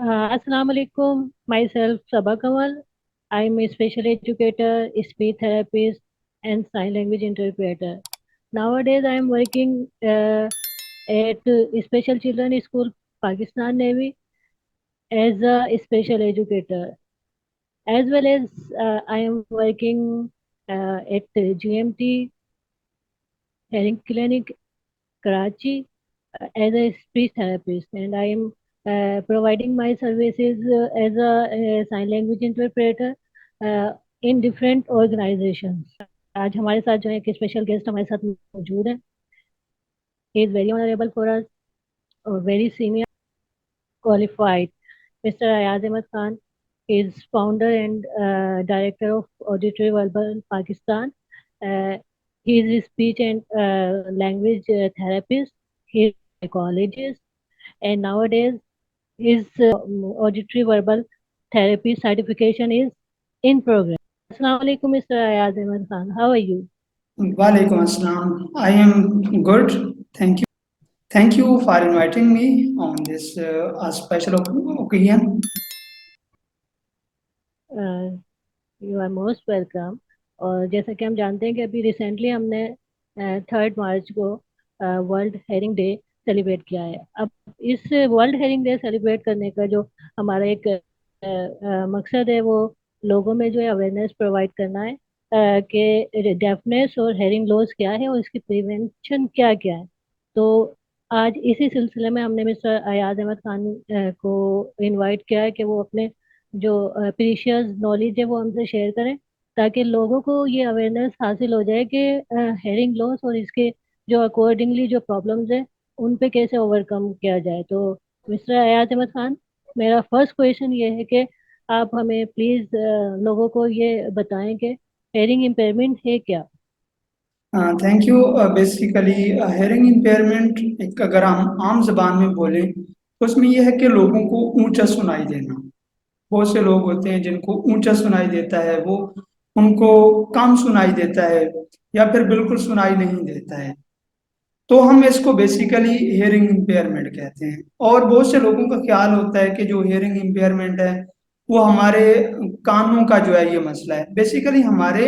Assalamu alaikum. Myself Sabah Kamal. I'm a special educator, speech therapist, and sign language interpreter. Nowadays, I'm working at Special Children School, Pakistan Navy, as a special educator. As well as I am working at GMT Hearing Clinic, Karachi, as a speech therapist, and I am providing my services as a sign language interpreter uh, in different organizations. आज हमारे साथ जो है कि special guest हमारे साथ मौजूद है. He is very honourable for us, very senior qualified. Mr. Ayaz Ahmed Khan is founder and director of Auditory Verbal Pakistan. Uh, he is a speech and language therapist. He is a psychologist, and nowadays his auditory verbal therapy certification is in progress. Assalamu alaikum, Mr. Ayaz Ahmed Khan. How are you? Walaikum Assalam. I am good. Thank you. Thank you for inviting me on this special occasion. You are most welcome. और जैसा कि हम जानते हैं कि अभी recently हमने 3 मार्च को वर्ल्ड हेरिंग डे सेलिब्रेट किया है. अब इस वर्ल्ड हेरिंग डे सेलिब्रेट करने का जो हमारा एक मकसद है वो लोगों में जो है अवेयरनेस प्रोवाइड करना है कि डेफनेस और हेरिंग लॉस क्या है और इसकी प्रिवेंशन क्या क्या है. तो आज इसी सिलसिले में हमने मिस्टर अयाज अहमद खान को इनवाइट किया है कि वो अपने जो प्रीशियस नॉलेज है वो हमसे शेयर करें, ताकि लोगों को ये अवेयरनेस हासिल हो जाए कि हेयरिंग लॉस और इसके जो अकॉर्डिंगली जो प्रॉब्लम्स है उन पे कैसे ओवरकम किया जाए. तो मिस्टर अयाज अहमद खान, मेरा फर्स्ट क्वेश्चन ये है कि आप हमें प्लीज़ लोगों को ये बताएं कि हेयरिंग इम्पेयरमेंट है क्या. Thank you. Basically hearing impairment एक अगर हम आम जबान में बोलें तो उसमें यह है कि लोगों को ऊंचा सुनाई देना. बहुत से लोग होते हैं जिनको ऊंचा सुनाई देता है, वो उनको कम सुनाई देता है या फिर बिल्कुल सुनाई नहीं देता है. तो हम इसको बेसिकली हियरिंग इम्पेयरमेंट कहते हैं. और बहुत से लोगों का ख्याल होता है कि जो हियरिंग इम्पेयरमेंट है वो हमारे कानों का जो है ये मसला है. बेसिकली हमारे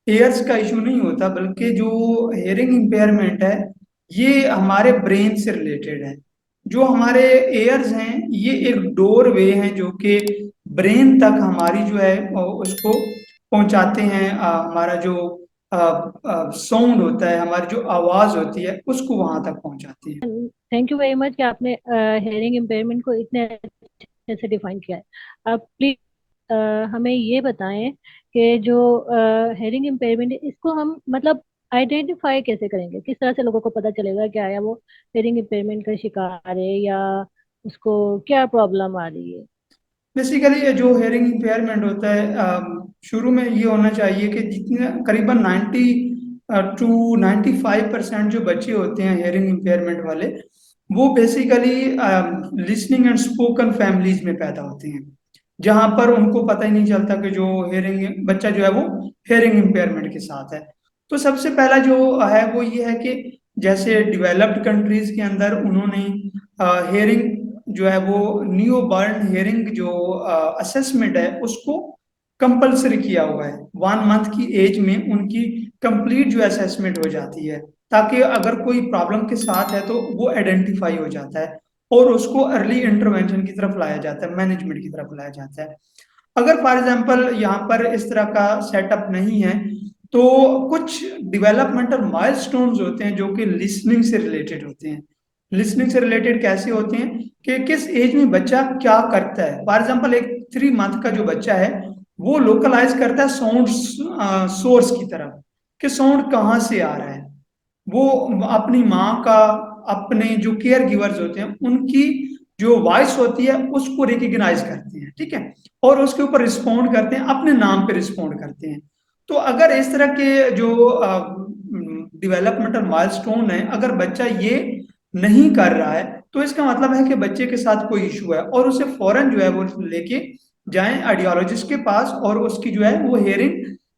एयर्स का इशू नहीं होता, बल्कि जो हियरिंग इम्पेयरमेंट है ये हमारे ब्रेन से रिलेटेड है. जो हमारे एयर्स हैं ये एक डोर वे है जो कि ब्रेन तक हमारी जो है उसको पहुंचाते हैं. हमारा जो साउंड होता है, हमारी जो आवाज होती है उसको वहां तक पहुंचाती है. थैंक यू वेरी मच कि आपने हेयरिंग इम्पेयरमेंट को इतने अच्छे से डिफाइन किया है. आप प्लीज हमें ये बताएं कि जो हेयरिंग इम्पेयरमेंट है इसको हम मतलब आइडेंटिफाई कैसे करेंगे, किस तरह से लोगों को पता चलेगा कि आया वो हेयरिंग इम्पेयरमेंट का शिकार है या उसको क्या प्रॉब्लम आ रही है. बेसिकली ये जो हेयरिंग इम्पेयरमेंट होता है, शुरू में ये होना चाहिए कि जितने करीबन 90 to 95% जो बच्चे होते हैं हेयरिंग इम्पेयरमेंट वाले, वो basically listening and spoken families में पैदा होते हैं, जहां पर उनको पता ही नहीं चलता कि जो हेयरिंग बच्चा जो है वो हेयरिंग इम्पेयरमेंट के साथ है. तो सबसे पहला जो है वो ये है कि जैसे डेवलप्ड कंट्रीज के अंदर उन्होंने हेयरिंग जो है वो न्यू बर्न हेयरिंग जो असेसमेंट है उसको कंपलसरी किया हुआ है. 1 मंथ की एज में उनकी कंप्लीट जो असेसमेंट हो जाती है, ताकि अगर कोई प्रॉब्लम के साथ है तो वो आइडेंटिफाई हो जाता है और उसको अर्ली इंटरवेंशन की तरफ लाया जाता है, मैनेजमेंट की तरफ लाया जाता है. अगर फॉर एग्जांपल यहाँ पर इस तरह का सेटअप नहीं है तो कुछ डेवलपमेंटल माइलस्टोन्स होते हैं जो कि लिसनिंग से रिलेटेड होते हैं. लिसनिंग से रिलेटेड कैसे होते हैं कि किस एज में बच्चा क्या करता है. फॉर एग्जांपल एक 3 मंथ का जो बच्चा है वो लोकलाइज करता है साउंड सोर्स की तरफ, कि साउंड कहाँ से आ रहा है. वो अपनी माँ का, अपने जो केयर गिवर्स होते हैं उनकी जो वॉइस होती है उसको रिकग्नाइज करते हैं, ठीक है, और उसके ऊपर रिस्पॉन्ड करते हैं, अपने नाम पे रिस्पॉन्ड करते हैं. तो अगर इस तरह के जो डेवलपमेंटल माइलस्टोन है, अगर बच्चा ये नहीं कर रहा है तो इसका मतलब है कि बच्चे के साथ कोई इशू है, और उसे फौरन जो है वो लेके जाएं आइडियोलॉजिस्ट के पास और उसकी जो है वो हेयरिंग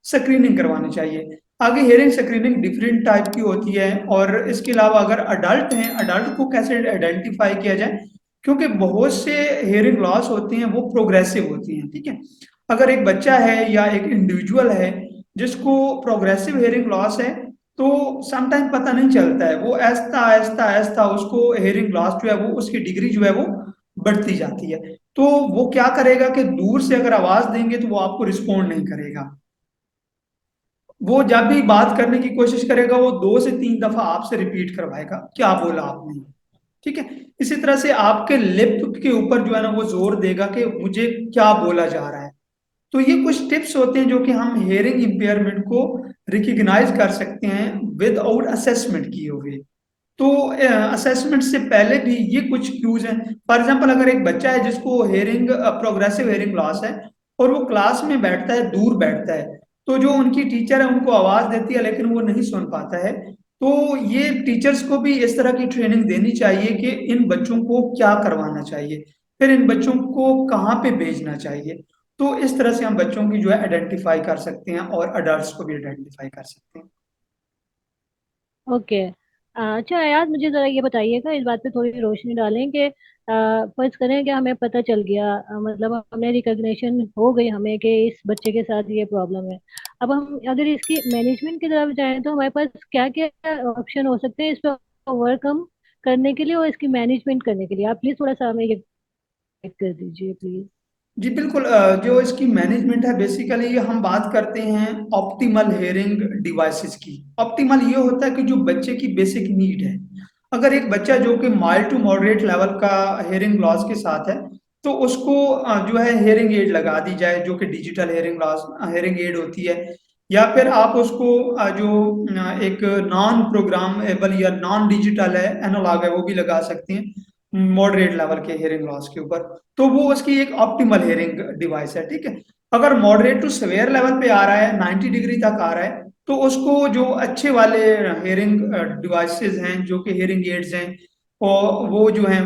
स्क्रीनिंग करवानी चाहिए. आगे हेयरिंग स्क्रीनिंग डिफरेंट टाइप की होती है. और इसके अलावा अगर अडल्ट हैं, अडल्ट को कैसे आइडेंटिफाई किया जाए, क्योंकि बहुत से हेयरिंग लॉस होते हैं वो प्रोग्रेसिव होती हैं, ठीक है। अगर एक बच्चा है या एक इंडिविजुअल है जिसको प्रोग्रेसिव हेयरिंग लॉस है, तो समटाइम पता नहीं चलता है, वो ऐसा ऐसा ऐसा उसको हेयरिंग लॉस जो है वो उसकी डिग्री जो है वो बढ़ती जाती है। तो वो क्या करेगा कि दूर से अगर आवाज देंगे तो वो आपको रिस्पॉन्ड नहीं करेगा। वो जब भी बात करने की कोशिश करेगा वो 2 से 3 दफा आपसे रिपीट करवाएगा क्या बोला आपने, ठीक है। इसी तरह से आपके लिप के ऊपर जो है ना वो जोर देगा कि मुझे क्या बोला जा रहा है। तो ये कुछ टिप्स होते हैं जो कि हम हेयरिंग इंपेयरमेंट को रिकग्नाइज कर सकते हैं विदाउट असेसमेंट किए हुए। तो असेसमेंट से पहले भी ये कुछ क्यूज हैं। फॉर एग्जांपल अगर एक बच्चा है जिसको हेयरिंग प्रोग्रेसिव हेयरिंग लॉस है और वो क्लास में बैठता है, दूर बैठता है, तो जो उनकी टीचर है उनको आवाज देती है लेकिन वो नहीं सुन पाता है। तो ये टीचर्स को भी इस तरह की ट्रेनिंग देनी चाहिए कि इन बच्चों को क्या करवाना चाहिए, फिर इन बच्चों को कहाँ पे भेजना चाहिए। तो इस तरह से हम बच्चों की जो है आइडेंटिफाई कर सकते हैं और अडल्ट्स को भी आइडेंटिफाई कर सकते हैं। ओके। अच्छा आयात, मुझे ज़रा ये बताइएगा, इस बात पे थोड़ी रोशनी डालें कि फर्ज करें कि हमें पता चल गया, मतलब हमें रिकग्निशन हो गई हमें कि इस बच्चे के साथ ये प्रॉब्लम है। अब हम अगर इसकी मैनेजमेंट की तरफ जाएं तो हमारे पास क्या क्या ऑप्शन हो सकते हैं इस पर ओवरकम करने के लिए और इसकी मैनेजमेंट करने के लिए? आप प्लीज़ थोड़ा सा हमें ये गाइड कर दीजिए प्लीज़। जी बिल्कुल, जो इसकी मैनेजमेंट है बेसिकली हम बात करते हैं ऑप्टिमल हेयरिंग डिवाइसेस की। ऑप्टिमल ये होता है कि जो बच्चे की बेसिक नीड है। अगर एक बच्चा जो कि माइल्ड टू मॉडरेट लेवल का हेयरिंग लॉस के साथ है, तो उसको जो है हेयरिंग एड लगा दी जाए जो कि digital hearing loss hearing aid होती है। या फिर आप उसको जो एक नॉन प्रोग्रामेबल या नॉन डिजिटल है एनालॉग है वो भी लगा सकते हैं मॉडरेट लेवल के हेयरिंग लॉस के ऊपर। तो वो उसकी एक ऑप्टिमल हेयरिंग डिवाइस है, ठीक है। अगर मॉडरेट टू सवेयर लेवल पे आ रहा है, 90 डिग्री तक आ रहा है, तो उसको जो अच्छे वाले हेयरिंग डिवाइसेस हैं जो कि हेयरिंग एड्स हैं और वो जो है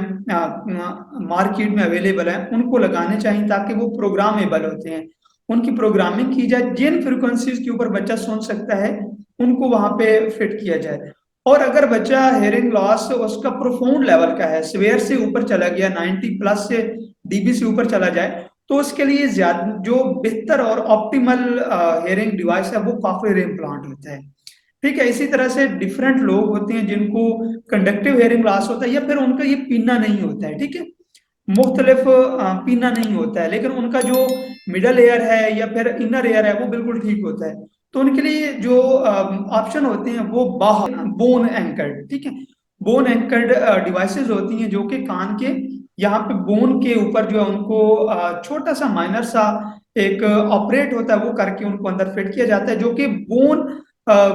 मार्केट में अवेलेबल है उनको लगाने चाहिए ताकि वो प्रोग्रामेबल होते हैं। उनकी प्रोग्रामिंग की जाए, जिन फ्रिक्वेंसीज के ऊपर बच्चा सुन सकता है उनको वहां पे फिट किया जाए। और अगर बच्चा हेयरिंग लॉस उसका प्रोफाउंड लेवल का है, सवेयर से ऊपर चला गया, 90 प्लस से डीबी से ऊपर चला जाए, तो उसके लिए ज्यादा जो बेहतर और ऑप्टिमल हेयरिंग डिवाइस है वो कॉक्लियर इम्प्लांट होता है, ठीक है। इसी तरह से डिफरेंट लोग होते हैं जिनको कंडक्टिव हेयरिंग लॉस होता है या फिर उनका ये पीना नहीं होता है, ठीक है। मुख्तलिफ पीना नहीं होता है लेकिन उनका जो मिडल एयर है या फिर इनर एयर है वो बिल्कुल ठीक होता है। तो उनके लिए जो ऑप्शन होते हैं वो बाहर बोन एंकर्ड, ठीक है। बोन एंकर्ड डिवाइसेस होती हैं जो कि कान के यहाँ पे बोन के ऊपर जो है उनको छोटा सा माइनर सा एक ऑपरेट होता है वो करके उनको अंदर फिट किया जाता है, जो कि बोन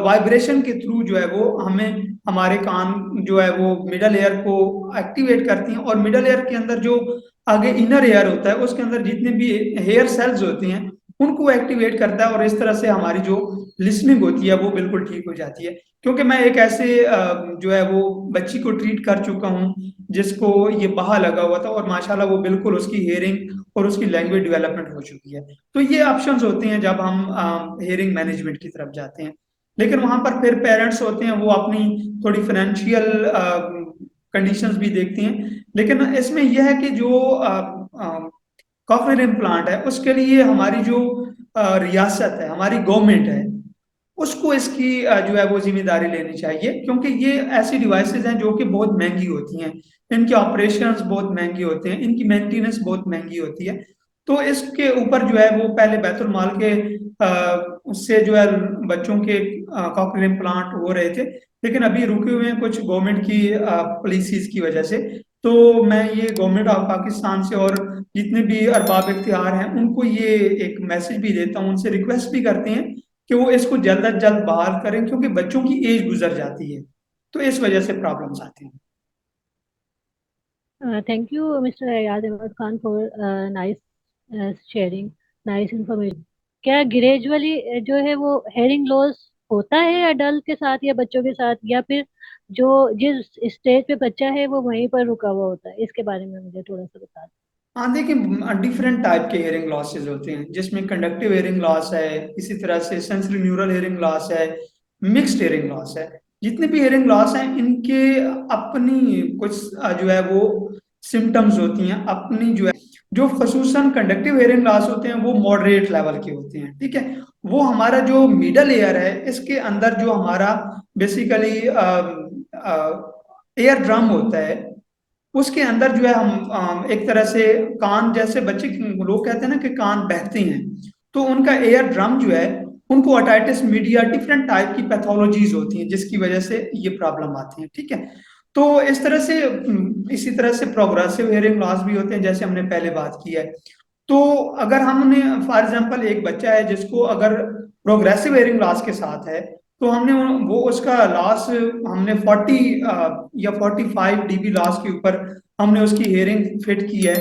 वाइब्रेशन के थ्रू जो है वो हमें हमारे कान जो है वो मिडल एयर को एक्टिवेट करती हैं। और मिडल एयर के अंदर जो आगे इनर एयर होता है उसके अंदर जितने भी हेयर सेल्स होते हैं उनको एक्टिवेट करता है और इस तरह से हमारी जो लिसनिंग होती है वो बिल्कुल ठीक हो जाती है। क्योंकि मैं एक ऐसे जो है वो बच्ची को ट्रीट कर चुका हूँ जिसको ये बहा लगा हुआ था और माशाल्लाह वो बिल्कुल उसकी हेयरिंग और उसकी लैंग्वेज डेवलपमेंट हो चुकी है। तो ये ऑप्शंस होते हैं जब हम हेयरिंग मैनेजमेंट की तरफ जाते हैं। लेकिन वहां पर फिर पेरेंट्स होते हैं वो अपनी थोड़ी फाइनेंशियल कंडीशंस भी देखती हैं। लेकिन इसमें यह है कि जो कॉकलियर इम्प्लांट है उसके लिए हमारी जो रियासत है, हमारी गवर्नमेंट है, उसको इसकी जो है वो जिम्मेदारी लेनी चाहिए। क्योंकि ये ऐसी डिवाइसेस हैं जो कि बहुत महंगी होती हैं, इनके ऑपरेशंस बहुत महंगे होते हैं, इनकी मेंटेनेंस बहुत महंगी होती है। तो इसके ऊपर जो है वो पहले बैतुल माल के उससे जो है बच्चों के कॉकलियर इम्प्लांट हो रहे थे, लेकिन अभी रुके हुए हैं कुछ गवर्नमेंट की पॉलिसीज की वजह से। तो मैं ये गवर्नमेंट ऑफ पाकिस्तान से और जितने भी अरबाब इख्तियार हैं उनको ये एक मैसेज भी देता हूँ, उनसे रिक्वेस्ट भी करते हैं कि वो इसको जल्द अज जल्द बहाल करें क्योंकि बच्चों की एज गुजर जाती है, तो इस वजह से प्रॉब्लम्स आती हैं। Thank you mister Ayaz Ahmed Khan for nice sharing, nice information. क्या ग्रेजुअली जो है वो हेयरिंग लॉस होता है अडल्ट के साथ या बच्चों के साथ, या फिर जो जिस स्टेज पे बच्चा है वो वहीं पर रुका हुआ होता है? इसके बारे में मुझे थोड़ा सा बता हाँ देखिए, डिफरेंट टाइप के हेयरिंग लॉसेज होते हैं जिसमें कंडक्टिव हेयरिंग लॉस है, इसी तरह से सेंसरी न्यूरल हेयरिंग लॉस है, मिक्स्ड हेयरिंग लॉस है। जितने भी हेयरिंग लॉस हैं इनके अपनी कुछ जो है वो सिम्टम्स होती हैं अपनी जो है, जो खसूसन कंडक्टिव हेयरिंग लॉस होते हैं वो मॉडरेट लेवल के होते हैं, ठीक है। वो हमारा जो मिडल एयर है इसके अंदर जो हमारा बेसिकली एयर ड्रम होता है, उसके अंदर जो है हम एक तरह से कान, जैसे बच्चे लोग कहते हैं ना कि कान बहते हैं, तो उनका एयर ड्रम जो है, उनको ओटाइटिस मीडिया डिफरेंट टाइप की पैथोलॉजीज होती हैं जिसकी वजह से ये प्रॉब्लम आती है, ठीक है। तो इस तरह से इसी तरह से प्रोग्रेसिव हेयरिंग लॉस भी होते हैं जैसे हमने पहले बात की है। तो अगर हमने फॉर एग्जांपल एक बच्चा है जिसको अगर प्रोग्रेसिव हेयरिंग लॉस के साथ है, तो हमने वो उसका लॉस हमने 40 या 45 dB लॉस के ऊपर हमने उसकी हेयरिंग फिट की है,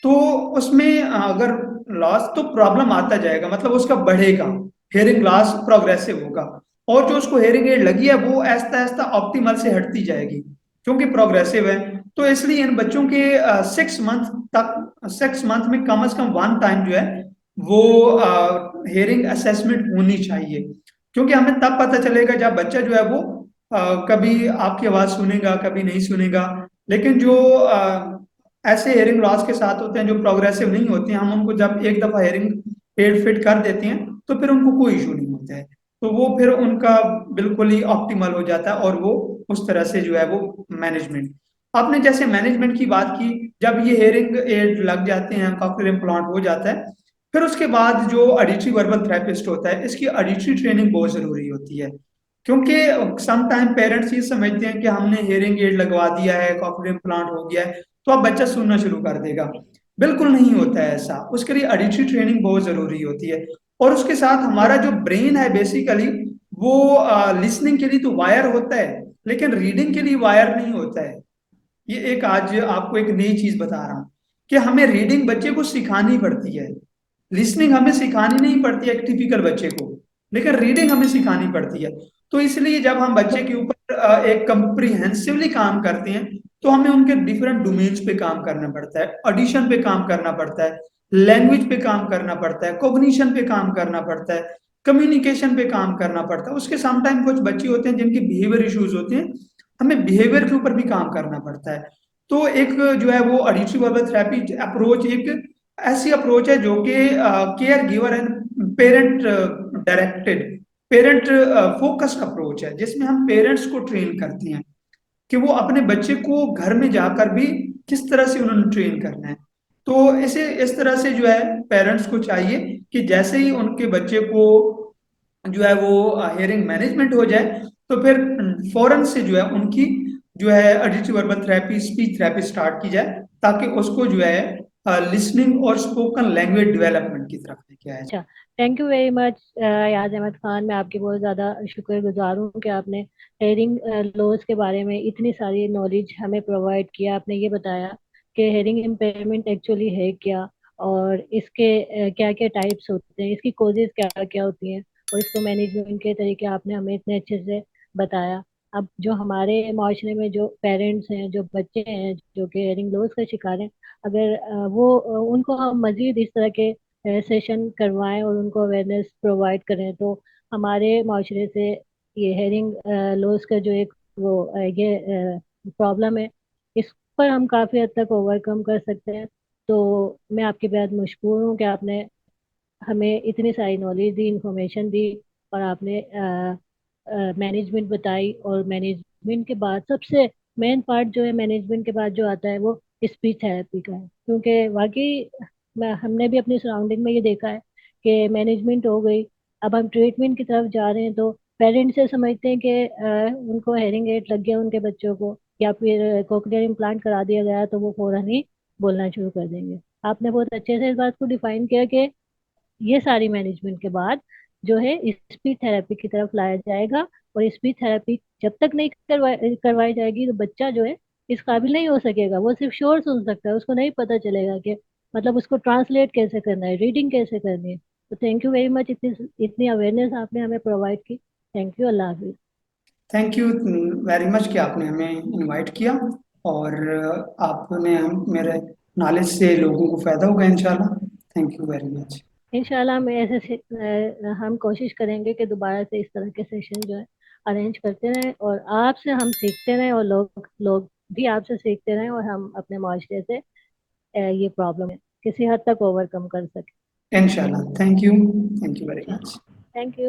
तो उसमें अगर लॉस तो प्रॉब्लम आता जाएगा, मतलब उसका बढ़ेगा, हेयरिंग लॉस प्रोग्रेसिव होगा, और जो उसको हेयरिंग एड लगी है वो ऐसा ऐसा ऑप्टिमल से हटती जाएगी क्योंकि प्रोग्रेसिव है। तो इसलिए इन बच्चों के 6 मंथ तक, 6 मंथ में कम से कम वन टाइम जो है वो हेयरिंग असेसमेंट होनी चाहिए, क्योंकि हमें तब पता चलेगा जब बच्चा जो है वो कभी आपकी आवाज सुनेगा कभी नहीं सुनेगा। लेकिन जो ऐसे हेयरिंग लॉस के साथ होते हैं जो प्रोग्रेसिव नहीं होते हैं, हम उनको जब एक दफा हेयरिंग एड फिट कर देते हैं तो फिर उनको कोई इशू नहीं होता है, तो वो फिर उनका बिल्कुल ही ऑप्टिमल हो जाता है और वो उस तरह से जो है वो मैनेजमेंट। आपने जैसे मैनेजमेंट की बात की, जब ये हेयरिंग एड लग जाते हैं, कॉक्लियर इम्प्लांट हो जाता है, फिर उसके बाद जो ऑडिटरी वर्बल थेरेपिस्ट होता है इसकी ऑडिटरी ट्रेनिंग बहुत जरूरी होती है, क्योंकि सम टाइम पेरेंट्स ये समझते हैं कि हमने हेयरिंग एड लगवा दिया है, कॉक्लियर इम्प्लांट हो गया है, तो अब बच्चा सुनना शुरू कर देगा। बिल्कुल नहीं होता है ऐसा, उसके लिए ऑडिटरी ट्रेनिंग बहुत जरूरी होती है। और उसके साथ हमारा जो ब्रेन है बेसिकली वो लिसनिंग के लिए तो वायर होता है, लेकिन रीडिंग के लिए वायर नहीं होता है। ये एक आज आपको एक नई चीज बता रहा हूं कि हमें रीडिंग बच्चे को सिखानी पड़ती है, लिसनिंग हमें सिखानी नहीं पड़ती है एक टिपिकल बच्चे को, लेकिन रीडिंग हमें सिखानी पड़ती है। तो इसलिए जब हम बच्चे के ऊपर एक कंप्रीहेंसिवली काम करते हैं, तो हमें उनके डिफरेंट डोमेन्स पे काम करना पड़ता है, ऑडिशन पे काम करना पड़ता है, लैंग्वेज पे काम करना पड़ता है, कोग्निशन पे काम करना पड़ता है, कम्युनिकेशन पे काम करना पड़ता है। उसके समटाइम कुछ बच्चे होते हैं जिनके बिहेवियर इश्यूज होते हैं, हमें बिहेवियर के ऊपर भी काम करना पड़ता है। तो एक जो है वो ऑडिटरी वर्बल थेरेपी अप्रोच एक ऐसी अप्रोच है जो कि care giver and parent directed, parent focused approach है, जिसमें हम पेरेंट्स को ट्रेन करते हैं कि वो अपने बच्चे को घर में जाकर भी किस तरह से उन्होंने ट्रेन करना है। तो इसे इस तरह से जो है पेरेंट्स को चाहिए कि जैसे ही उनके बच्चे को जो है वो हियरिंग मैनेजमेंट हो जाए, तो फिर फौरन से जो है उनकी जो है auditory verbal therapy, speech therapy start की जाए, ताकि उसको जो है लिसनिंग और स्पोकन लैंग्वेज डेवलपमेंट की तरफ लेके आया अच्छा, थैंक यू वेरी मच याद अहमद खान। मैं आपकी बहुत ज़्यादा शुक्रगुजार हूँ कि आपने हेयरिंग लॉस के बारे में इतनी सारी नॉलेज हमें प्रोवाइड किया। आपने ये बताया कि हेयरिंग इम्पेयरमेंट एक्चुअली है क्या, और इसके क्या क्या टाइप्स होते हैं, इसकी कॉजेज क्या क्या होती हैं, और इसको मैनेजमेंट के तरीके आपने हमें इतने अच्छे से बताया। अब जो हमारे माशरे में जो पेरेंट्स हैं, जो बच्चे हैं जो कि हेयरिंग लॉस का शिकार हैं, अगर उनको हम मजीद इस तरह के सेशन करवाएं और उनको अवेयरनेस प्रोवाइड करें, तो हमारे माशरे से ये हेयरिंग लॉस का जो एक ये प्रॉब्लम है, इस पर हम काफ़ी हद तक ओवरकम कर सकते हैं। तो मैं आपके बेहद मशहूर हूँ कि आपने हमें इतनी सारी नॉलेज दी, इंफॉर्मेशन दी, और आपने मैनेजमेंट बताई। और मैनेजमेंट के बाद सबसे मेन पार्ट जो है, मैनेजमेंट के बाद जो आता है वो स्पीच थेरेपी का है, क्योंकि वाकई हमने भी अपनी सराउंडिंग में ये देखा है कि मैनेजमेंट हो गई, अब हम ट्रीटमेंट की तरफ जा रहे हैं, तो पेरेंट्स से समझते हैं कि उनको हेयरिंग एड लग गया उनके बच्चों को, या फिर कोक्लियर इम्प्लांट करा दिया गया, तो वो फौरन ही बोलना शुरू कर देंगे। आपने बहुत अच्छे से इस बात को डिफाइन किया कि ये सारी मैनेजमेंट के बाद जो है स्पीच थेरेपी की तरफ लाया जाएगा। और स्पीच थेरेपी जब तक नहीं करवाई जाएगी, तो बच्चा जो है इस काबिल नहीं हो सकेगा। वो सिर्फ शोर सुन सकता है, उसको नहीं पता चलेगा कि मतलब उसको ट्रांसलेट कैसे करना है, रीडिंग कैसे करनी है। तो थैंक यू वेरी मच, इतनी इतनी अवेयरनेस आपने हमें प्रोवाइड की। Thank you, Allah Hafiz. Thank you very much कि आपने हमें इनवाइट किया, और आपने मेरे नॉलेज से लोगों को फायदा होगा इंशाल्लाह। Thank you very much. इंशाल्लाह हम ऐसे हम कोशिश करेंगे कि दोबारा से इस तरह के सेशन जो है अरेंज करते रहें, और आपसे हम सीखते रहें, और लोग लोग भी आपसे सीखते रहें और हम अपने माशरे से ये प्रॉब्लम किसी हद तक ओवरकम कर सकें। इंशाल्लाह। Thank you very much. Thank you.